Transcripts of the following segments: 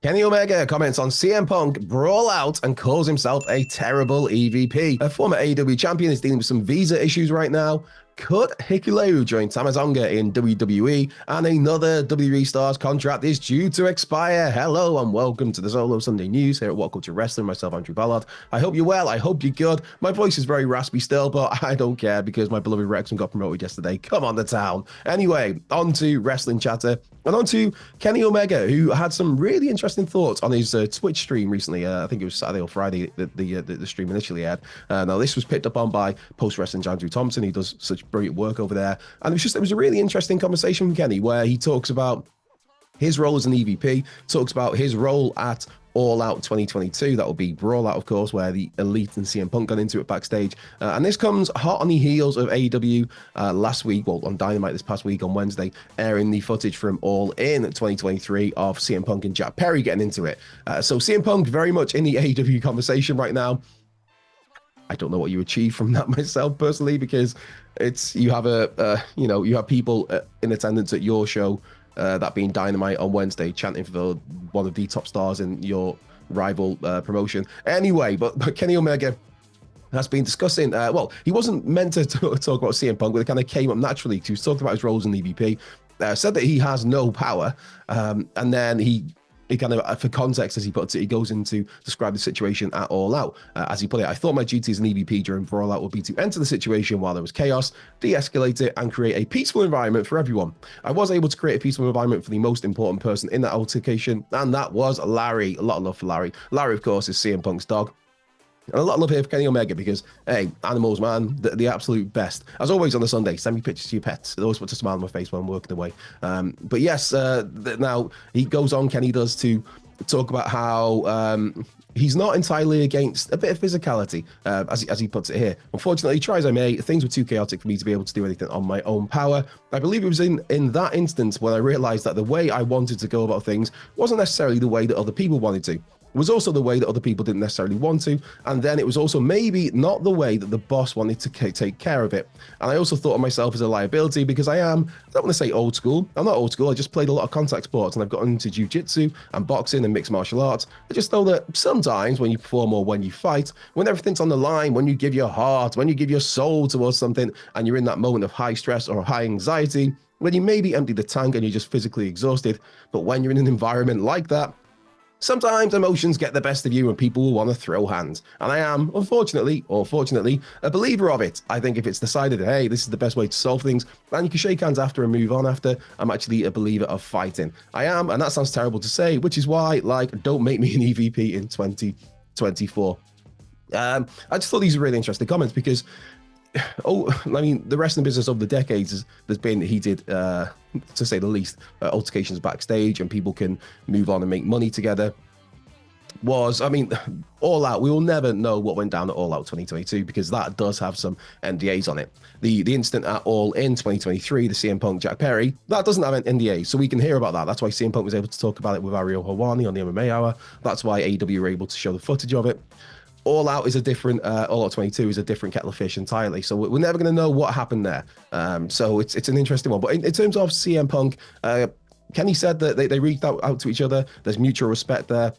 Kenny Omega comments on CM Punk Brawl out and calls himself a terrible EVP. A former AEW champion is dealing with some visa issues right now. Could Hikuleo join Tonga in WWE? And another WWE star's contract is due to expire. Hello and welcome to the Solo Sunday News here at What Culture Wrestling. Myself, Andrew Ballard. I hope you're well. I hope you're good. My voice is very raspy still, but I don't care because my beloved Wrexham got promoted yesterday. Come on, the town. Anyway, on to wrestling chatter. And on to Kenny Omega, who had some really interesting thoughts on his Twitch stream recently. I think it was Saturday or Friday that the stream initially had. Now, this was picked up on by post-wrestling Andrew Thompson. He does such brilliant work over there. And it was a really interesting conversation with Kenny where he talks about his role as an EVP, talks about his role at All Out 2022. That will be Brawl Out, of course, where the Elite and CM Punk got into it backstage. And this comes hot on the heels of AEW last week, well, on Dynamite this past week on Wednesday, airing the footage from All In 2023 of CM Punk and Jack Perry getting into it. So CM Punk very much in the AEW conversation right now. I don't know what you achieve from that myself personally, because you have people in attendance at your show, that being Dynamite on Wednesday, chanting for one of the top stars in your rival promotion. Anyway, but Kenny Omega has been discussing, he wasn't meant to talk about CM Punk, but it kind of came up naturally because he was talking about his roles in EVP, said that he has no power, and then he kind of, for context, as he puts it, he goes in to describe the situation at All Out. As he put it, I thought my duty as an EVP during Brawl Out would be to enter the situation while there was chaos, de-escalate it, and create a peaceful environment for everyone. I was able to create a peaceful environment for the most important person in that altercation, and that was Larry. A lot of love for Larry. Larry, of course, is CM Punk's dog. And a lot of love here for Kenny Omega because, hey, animals, man, the absolute best. As always on the Sunday, send me pictures to your pets. It always puts a smile on my face when I'm working away. But yes, now he goes on, Kenny does, to talk about how he's not entirely against a bit of physicality, as he puts it here. Unfortunately, try as I may, things were too chaotic for me to be able to do anything on my own power. I believe it was in that instance when I realized that the way I wanted to go about things wasn't necessarily the way that other people wanted to. It was also the way that other people didn't necessarily want to, and then it was also maybe not the way that the boss wanted to take care of it. And I also thought of myself as a liability because I don't want to say old school. I'm not old school. I just played a lot of contact sports, and I've gotten into jiu-jitsu and boxing and mixed martial arts. I just know that sometimes when you perform or when you fight, when everything's on the line, when you give your heart, when you give your soul towards something, and you're in that moment of high stress or high anxiety, when you maybe empty the tank and you're just physically exhausted, but when you're in an environment like that, sometimes emotions get the best of you and people will want to throw hands. And I am, unfortunately, or fortunately, a believer of it. I think if it's decided, hey, this is the best way to solve things, and you can shake hands after and move on after, I'm actually a believer of fighting. I am, and that sounds terrible to say, which is why, don't make me an EVP in 2024. I just thought these were really interesting comments because, the wrestling business over the decades there's been heated, to say the least, altercations backstage, and people can move on and make money together. All Out, we will never know what went down at All Out 2022 because that does have some NDAs on it. The incident at All In 2023, the CM Punk Jack Perry, that doesn't have an NDA, so we can hear about that. That's why CM Punk was able to talk about it with Ariel Helwani on the MMA Hour. That's why AEW were able to show the footage of it. All Out is a different, All Out 22 is a different kettle of fish entirely. So we're never going to know what happened there. So it's an interesting one. But in terms of CM Punk, Kenny said that they reached out to each other. There's mutual respect there.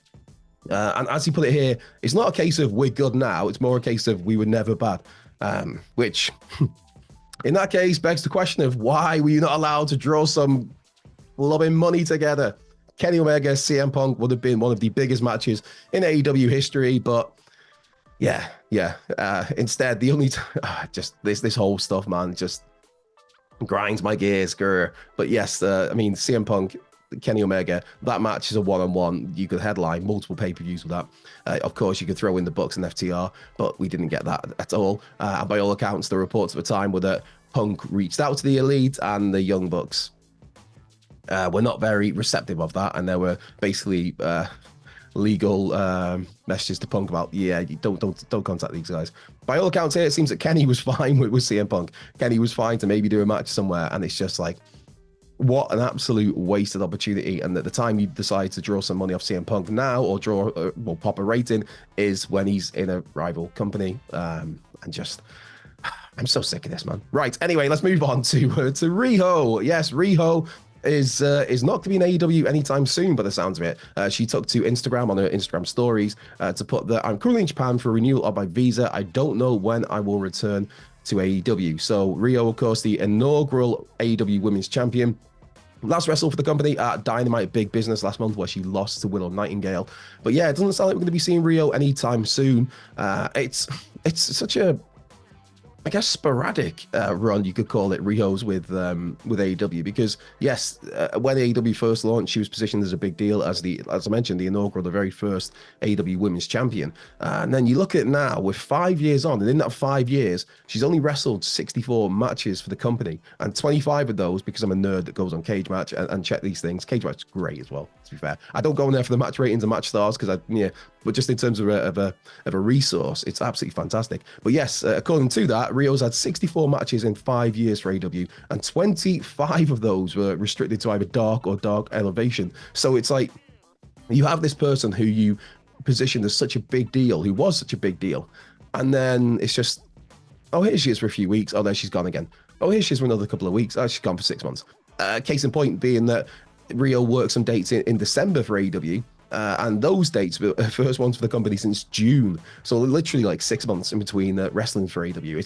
And as he put it here, it's not a case of we're good now. It's more a case of we were never bad. Which, in that case, begs the question of why were you not allowed to draw some loving money together? Kenny Omega, CM Punk would have been one of the biggest matches in AEW history, but yeah. Instead, the only just this whole stuff, man, just grinds my gears. Grr. But yes, CM Punk, Kenny Omega, that match is a one-on-one. You could headline multiple pay-per-views with that. Of course, you could throw in the Bucks and FTR, but we didn't get that at all. And by all accounts, the reports at the time were that Punk reached out to the Elite and the Young Bucks were not very receptive of that, and there were basically legal messages to Punk about, you don't contact these guys. By all accounts here, it seems that Kenny was fine with CM Punk. Kenny was fine to maybe do a match somewhere, and it's just like, what an absolute wasted opportunity. And at the time you decide to draw some money off CM Punk now, or pop a rating, is when he's in a rival company. And just, I'm so sick of this, man. Right, anyway, let's move on to Riho. Yes, Riho is not going to be in AEW anytime soon, by the sounds of it. She took to Instagram on her Instagram stories to put that I'm currently in Japan for renewal of my visa. I don't know when I will return to AEW. So Rio, of course, the inaugural AEW Women's Champion, last wrestled for the company at Dynamite Big Business last month, where she lost to Willow Nightingale. But yeah, it doesn't sound like we're going to be seeing Rio anytime soon. It's such a, I guess, sporadic run, you could call it, Rio's with AEW, because yes, when AEW first launched, she was positioned as a big deal as I mentioned, the inaugural, the very first AEW Women's Champion. And then you look at it now, with 5 years on, and in that 5 years, she's only wrestled 64 matches for the company, and 25 of those, because I'm a nerd that goes on Cage Match and check these things. Cage Match is great as well, to be fair. I don't go in there for the match ratings and match stars, because but just in terms of a resource, it's absolutely fantastic. But yes, according to that, Rio's had 64 matches in 5 years for AEW, and 25 of those were restricted to either dark or dark elevation. So it's like, you have this person who you positioned as such a big deal, who was such a big deal, and then it's just, oh, here she is for a few weeks. Oh, there she's gone again. Oh, here she is for another couple of weeks. Oh, she's gone for 6 months. Case in point being that Rio worked some dates in December for AEW. And those dates were first ones for the company since June. So literally like 6 months in between wrestling for AEW.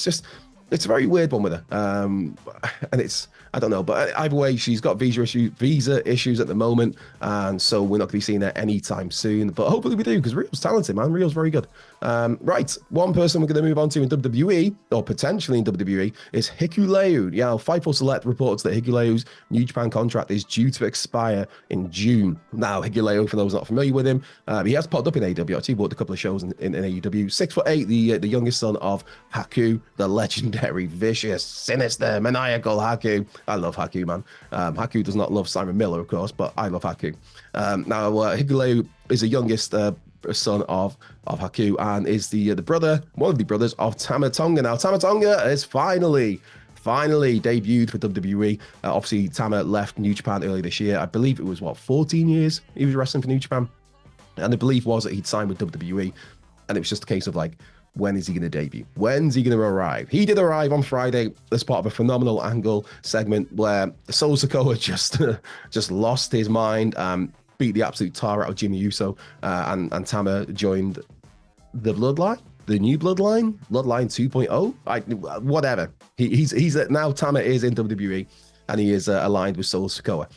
It's a very weird one with her. And I don't know, but either way, she's got visa issues at the moment. And so we're not going to be seeing her anytime soon. But hopefully we do, because Rio's talented, man. Rio's very good. Right, one person we're going to move on to in WWE, or potentially in WWE, is Hikuleo. Yeah, Fightful Select reports that Hikuleo's New Japan contract is due to expire in June. Now, Hikuleo, for those not familiar with him, he has popped up in AEW. Actually, worked a couple of shows in AEW. 6'8", the youngest son of Haku, the legendary, vicious, sinister, maniacal Haku. I love Haku, man. Haku does not love Simon Miller, of course, but I love Haku. Now, Hikuleo is the youngest son of Haku, and is the brother, one of the brothers of Tama Tonga. Now, Tama Tonga is finally debuted for WWE. Obviously, Tama left New Japan earlier this year. I believe it was 14 years he was wrestling for New Japan, and the belief was that he'd signed with WWE, and it was just a case of like, when is he going to debut? When's he going to arrive? He did arrive on Friday as part of a phenomenal angle segment where Solo Sikoa just lost his mind, beat the absolute tar out of Jimmy Uso, and Tama joined the Bloodline, the new Bloodline 2.0. Whatever. He's now Tama is in WWE, and he is aligned with Solo Sikoa.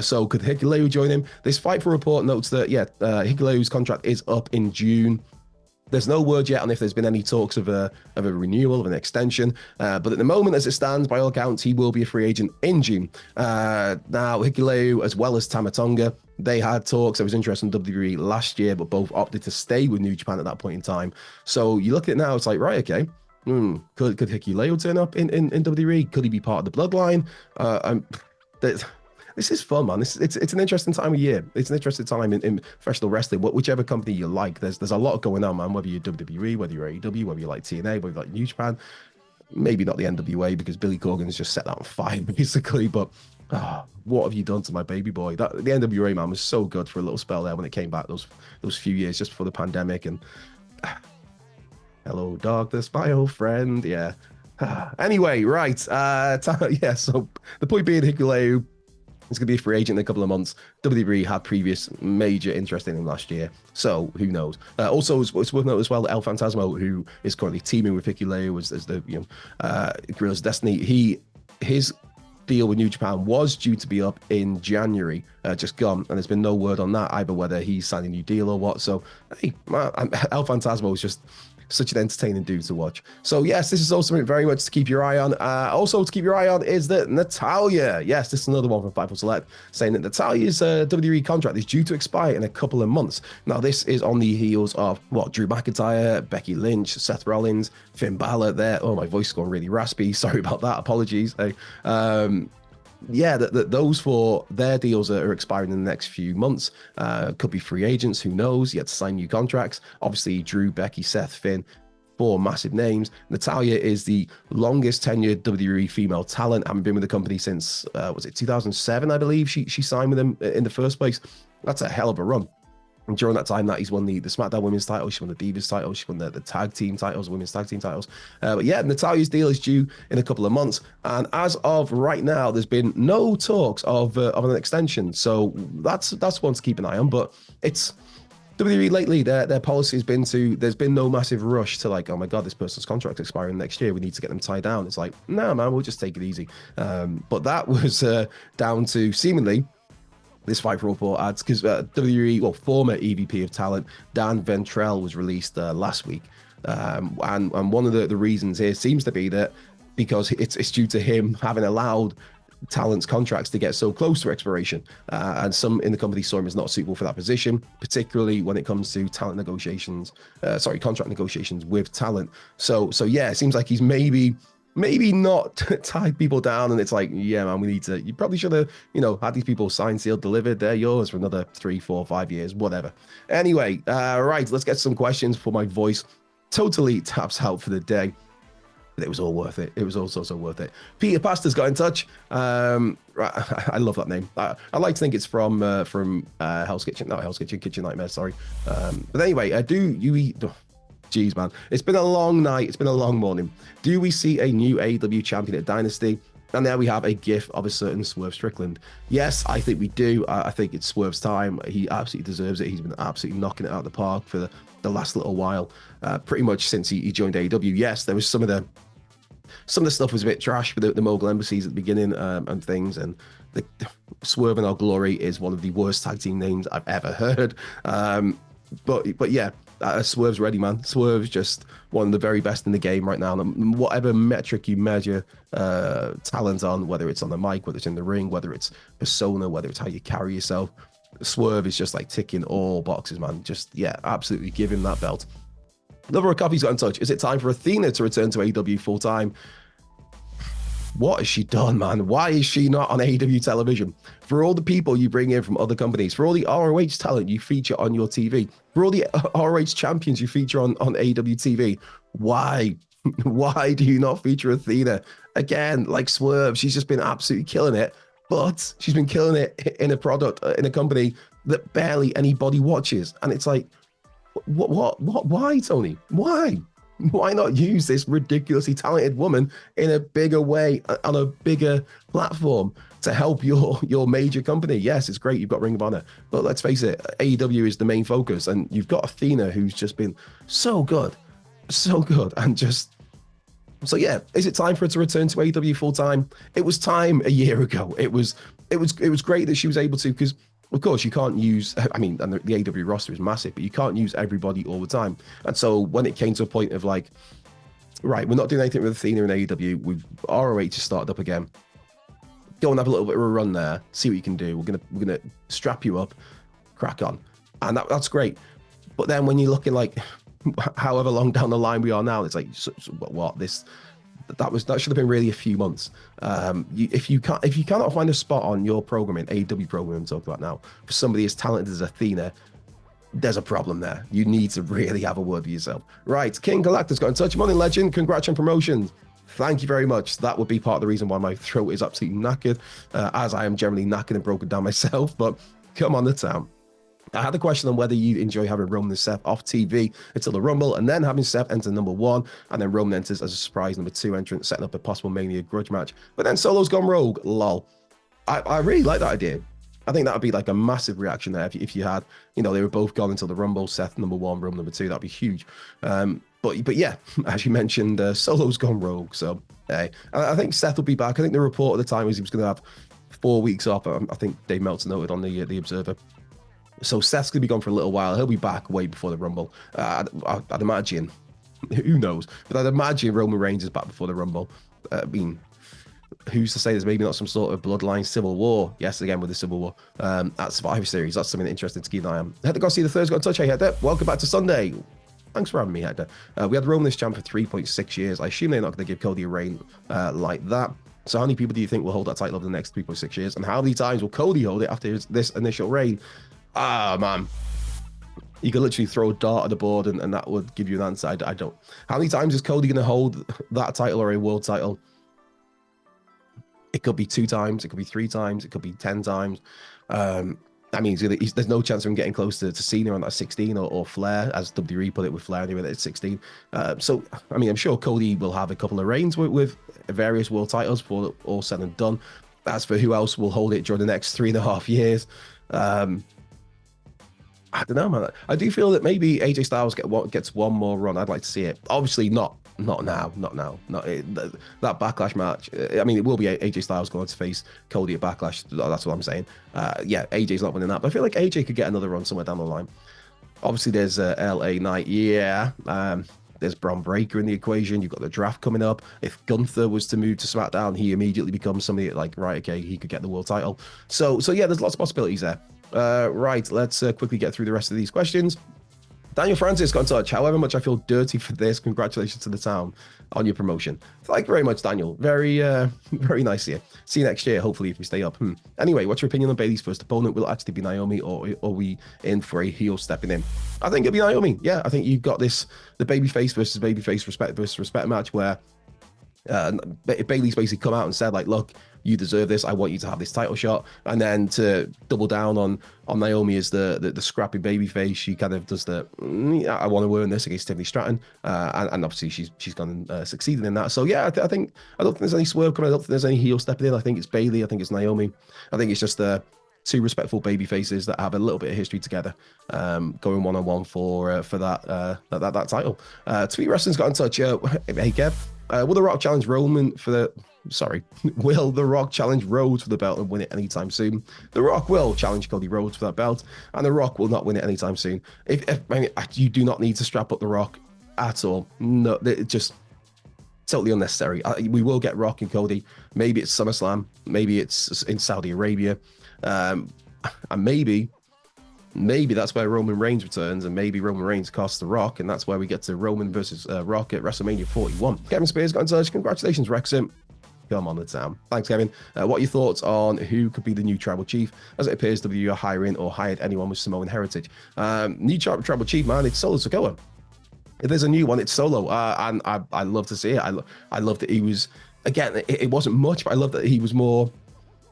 So could Hikuleo join him? This Fightful report notes that Hikuleo's contract is up in June. There's no word yet on if there's been any talks of a renewal, of an extension. But at the moment, as it stands, by all accounts, he will be a free agent in June. Now, Hikuleo, as well as Tama Tonga, they had talks. There was interest in WWE last year, but both opted to stay with New Japan at that point in time. So you look at it now, it's like, right, okay. Could Hikuleo turn up in WWE? Could he be part of the Bloodline? This is fun, man. It's an interesting time of year. It's an interesting time in professional wrestling. Whichever company you like, there's a lot going on, man. Whether you're WWE, whether you're AEW, whether you like TNA, whether you like New Japan, maybe not the NWA because Billy Corgan's just set that on fire, basically. But what have you done to my baby boy? The NWA, man, was so good for a little spell there when it came back those few years just before the pandemic. And hello, darkness, my old friend. Yeah. Anyway, right. So the point being, Hikuleo is going to be a free agent in a couple of months. WWE had previous major interest in him last year, so who knows? Also, it's worth noting as well that El Phantasmo, who is currently teaming with Hikuleo as the Guerrillas Destiny, his deal with New Japan was due to be up in January, just gone, and there's been no word on that either, whether he's signed a new deal or what. So, hey, man, El Phantasmo is just such an entertaining dude to watch. So yes, this is also something very much to keep your eye on. Also to keep your eye on is that Natalya. Yes, this is another one from Fightful Select saying that Natalya's WWE contract is due to expire in a couple of months. Now this is on the heels of Drew McIntyre, Becky Lynch, Seth Rollins, Finn Balor there. Oh, my voice is going really raspy. Sorry about that. Apologies. Hey. Those four, their deals are expiring in the next few months. Could be free agents, who knows? Yet to sign new contracts. Obviously, Drew, Becky, Seth, Finn, four massive names. Natalya is the longest tenured WWE female talent, having been with the company since, 2007, I believe she signed with them in the first place. That's a hell of a run. And during that time that he's won the SmackDown Women's title, she won the Divas title, she won the tag team titles, women's tag team titles. But yeah, Natalia's deal is due in a couple of months. And as of right now, there's been no talks of an extension. So that's one to keep an eye on. But it's WWE lately, their policy has been there's been no massive rush to like, oh my God, this person's contract's expiring next year. We need to get them tied down. It's like, no, man, we'll just take it easy. But that was down to seemingly this Fight for Report ads, because WWE, well, former EVP of talent Dan Ventrell was released last week, and one of the reasons here seems to be that because it's due to him having allowed talent's contracts to get so close to expiration, and some in the company saw him as not suitable for that position, particularly when it comes to talent negotiations, contract negotiations with talent. So yeah, it seems like he's maybe not tied people down, and it's like, yeah, man, you probably should have, had these people signed, sealed, delivered. They're yours for another 3, 4, 5 years, whatever. Anyway, right, let's get some questions before my voice totally taps out for the day. But it was all worth it. It was also so worth it. Peter Pasta's got in touch. I love that name. I like to think it's from Hell's Kitchen, not Hell's Kitchen, Kitchen Nightmare, sorry. But anyway, do you eat... Jeez, man. It's been a long night. It's been a long morning. Do we see a new AEW champion at Dynasty? And there we have a gif of a certain Swerve Strickland. Yes, I think we do. I think it's Swerve's time. He absolutely deserves it. He's been absolutely knocking it out of the park for the last little while. Pretty much since he joined AEW. Yes, there was some of the stuff was a bit trash with the Mogul Embassies at the beginning and things. And the Swerve and Our Glory is one of the worst tag team names I've ever heard. But yeah. Swerve's ready, man. Swerve's just one of the very best in the game right now. And whatever metric you measure talent on, whether it's on the mic, whether it's in the ring, whether it's persona, whether it's how you carry yourself, Swerve is just like ticking all boxes, man. Just, yeah, absolutely give him that belt. Lover of Coffee's got in touch. Is it time for Athena to return to AEW full time? What has she done, man? Why is she not on AEW television? For all the people you bring in from other companies, for all the ROH talent you feature on your TV, for all the ROH champions you feature on AEW TV, why? Why do you not feature Athena? Again, like Swerve, she's just been absolutely killing it, but she's been killing it in a company that barely anybody watches. And it's like, what? Why, Tony? Why? Why not use this ridiculously talented woman in a bigger way, on a bigger platform to help your major company? Yes, it's great. You've got Ring of Honor, but let's face it, AEW is the main focus, and you've got Athena, who's just been so good, and just so yeah. Is it time for her to return to AEW full time? It was time a year ago. It was great that she was able to, because of course, you can't use, and the AEW roster is massive, but you can't use everybody all the time. And so when it came to a point of like, right, we're not doing anything with Athena and AEW, we've ROH just started up again. Go and have a little bit of a run there, see what you can do. We're gonna strap you up, crack on. And that's great. But then when you're looking like however long down the line we are now, it's like, what this... That should have been really a few months. If you cannot find a spot on your programming, AEW program I'm talking about now, for somebody as talented as Athena, there's a problem there. You need to really have a word with yourself. Right, King Galactus got in touch. Morning, legend. Congrats on promotions. Thank you very much. That would be part of the reason why my throat is absolutely knackered, as I am generally knackered and broken down myself. But come on the town. I had a question on whether you enjoy having Roman and Seth off TV until the Rumble, and then having Seth enter number 1, and then Roman enters as a surprise number 2 entrant, setting up a possible Mania grudge match. But then Solo's gone rogue. Lol. I really like that idea. I think that would be like a massive reaction there if you had, they were both gone until the Rumble, Seth number 1, Roman number 2. That'd be huge. But yeah, as you mentioned, Solo's gone rogue. So hey, I think Seth will be back. I think the report at the time was he was going to have 4 weeks off. I think Dave Meltzer noted on the Observer. So Seth's going to be gone for a little while. He'll be back way before the Rumble. I'd imagine. Who knows? But I'd imagine Roman Reigns is back before the Rumble. Who's to say there's maybe not some sort of bloodline civil war? Yes, again with the civil war. At Survivor Series. That's something interesting to keep an eye on. Hector Garcia the third's got in touch. Hey, Hector. Welcome back to Sunday. Thanks for having me, Hector. We had Roman this champ for 3.6 years. I assume they're not going to give Cody a reign like that. So how many people do you think will hold that title over the next 3.6 years? And how many times will Cody hold it after this initial reign? Man, you could literally throw a dart at the board and that would give you an answer. I don't. How many times is Cody going to hold that title or a world title? It could be 2 times. It could be 3 times. It could be 10 times. I mean, there's no chance of him getting close to Cena on that 16 or Flair, as WWE put it with Flair anyway, at 16. So, I mean, I'm sure Cody will have a couple of reigns with various world titles before all said and done. As for who else will hold it during the next 3.5 years, I don't know, man. I do feel that maybe AJ Styles gets one more run. I'd like to see it. Obviously, not now. That Backlash match. I mean, it will be AJ Styles going to face Cody at Backlash. That's what I'm saying. Yeah, AJ's not winning that, but I feel like AJ could get another run somewhere down the line. Obviously, there's LA Knight. Yeah. There's Braun Breaker in the equation. You've got the draft coming up. If Gunther was to move to SmackDown, he immediately becomes somebody like, right, okay, he could get the world title. So yeah, there's lots of possibilities there. Right, let's quickly get through the rest of these questions. Daniel Francis got in touch. However much I feel dirty for this, congratulations to the town on your promotion. Thank you very much, Daniel. Very, very nice here. See you next year, hopefully, if we stay up. Anyway, what's your opinion on Bayley's first opponent? Will it actually be Naomi, or are we in for a heel stepping in? I think it'll be Naomi. Yeah, I think you've got the babyface versus babyface respect match where Bayley's basically come out and said, like, look, you deserve this. I want you to have this title shot. And then to double down on Naomi as the scrappy babyface, she kind of does I want to earn this against Tiffany Stratton. And obviously she's gone and succeeded in that. So yeah, I don't think there's any swerve coming. I don't think there's any heel stepping in. I think it's Bayley. I think it's Naomi. I think it's just two respectful baby faces that have a little bit of history together, going one-on-one for that title. Tweet Wrestling's got in touch. Hey Kev, will The Rock challenge Roman for the... Sorry, will The Rock challenge Rhodes for the belt and win it anytime soon? The Rock will challenge Cody Rhodes for that belt, and The Rock will not win it anytime soon. I mean, you do not need to strap up The Rock at all. No, it's just totally unnecessary. We will get Rock and Cody. Maybe it's SummerSlam. Maybe it's in Saudi Arabia. And maybe that's where Roman Reigns returns, and maybe Roman Reigns costs The Rock, and that's where we get to Roman versus Rock at WrestleMania 41. Kevin Spears got in touch. Congratulations, Wrexham. Come on the town. Thanks, Kevin. What are your thoughts on who could be the new tribal chief? As it appears WWE are hiring or hired anyone with Samoan heritage. New tribal chief, man, it's Solo Sikoa. If there's a new one, it's Solo. And I love to see it. I love that he was, again, it wasn't much, but I love that he was more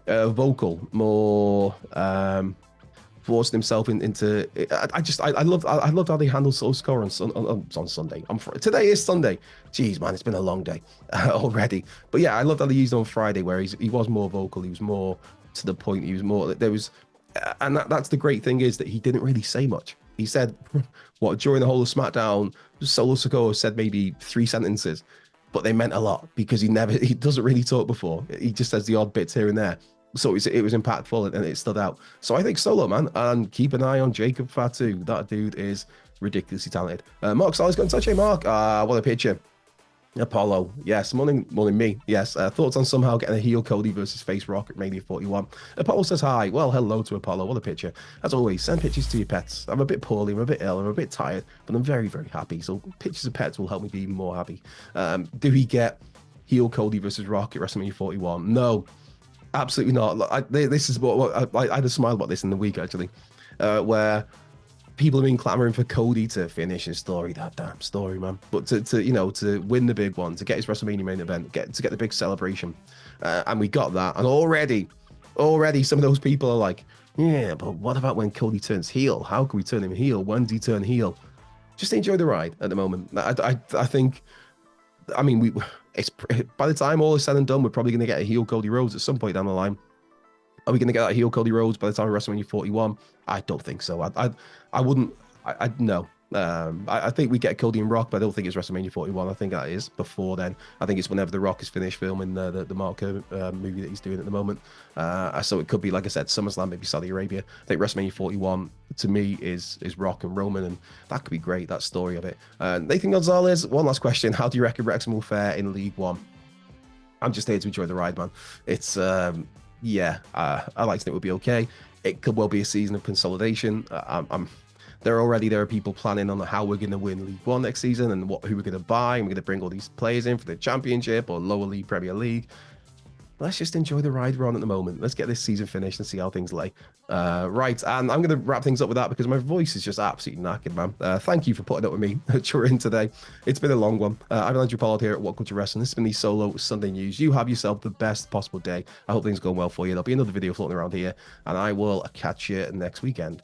vocal, more forcing himself into. I loved how they handled Solo Sikoa on Sunday. Today is Sunday. Jeez, man, it's been a long day already. But yeah, I loved how they used it on Friday, where he was more vocal. He was more to the point. He was more. There was, and that's the great thing, is that he didn't really say much. He said, what, during the whole of SmackDown, Solo Sikoa said maybe 3 sentences, but they meant a lot, because he doesn't really talk before. He just says the odd bits here and there. So it was impactful and it stood out. So I think Solo, man, and keep an eye on Jacob Fatu. That dude is ridiculously talented. Mark Sally's got in touch. Hey, Mark, what a picture. Apollo, yes. Morning me, yes. Thoughts on somehow getting a heel Cody versus face Rock at Mania 41? Apollo says hi. Well, hello to Apollo. What a picture. As always, send pictures to your pets. I'm a bit poorly, I'm a bit ill, I'm a bit tired, but I'm very, very happy. So pictures of pets will help me be even more happy. Do we get heel Cody versus Rock at WrestleMania 41? No. Absolutely not. This is what I had a smile about this in the week, actually, where people have been clamoring for Cody to finish his story. That damn story, man. But to win the big one, to get his WrestleMania main event, to get the big celebration, and we got that. And already, some of those people are like, yeah, but what about when Cody turns heel? How can we turn him heel? When does he turn heel? Just enjoy the ride at the moment. I think. I mean, it's by the time all is said and done, we're probably going to get a heel Cody Rhodes at some point down the line. Are we going to get that heel Cody Rhodes by the time of WrestleMania 41? I don't think so. I wouldn't. No. I think we get Cody and Rock, but I don't think it's WrestleMania 41. I think that is before then. I think it's whenever The Rock is finished filming the Mark movie that he's doing at the moment. So it could be, like I said, SummerSlam, maybe Saudi Arabia. I think WrestleMania 41 to me is Rock and Roman, and that could be great, that story of it. Nathan Gonzalez, one last question. How do you reckon Wrexham will fare in League One? I'm just here to enjoy the ride, man. It's I like to think it will be okay. It could well be a season of consolidation. There are people planning on how we're going to win League One next season and who we're going to buy, and we're going to bring all these players in for the Championship or lower league Premier League. let's just enjoy the ride we're on at the moment. Let's get this season finished and see how things lay. Right, and I'm going to wrap things up with that because my voice is just absolutely knackered, man. Thank you for putting up with me during today. It's been a long one. I've been Andrew Pollard here at What Culture Wrestling. This has been the Solo Sunday News. You have yourself the best possible day. I hope things are going well for you. There'll be another video floating around here, and I will catch you next weekend.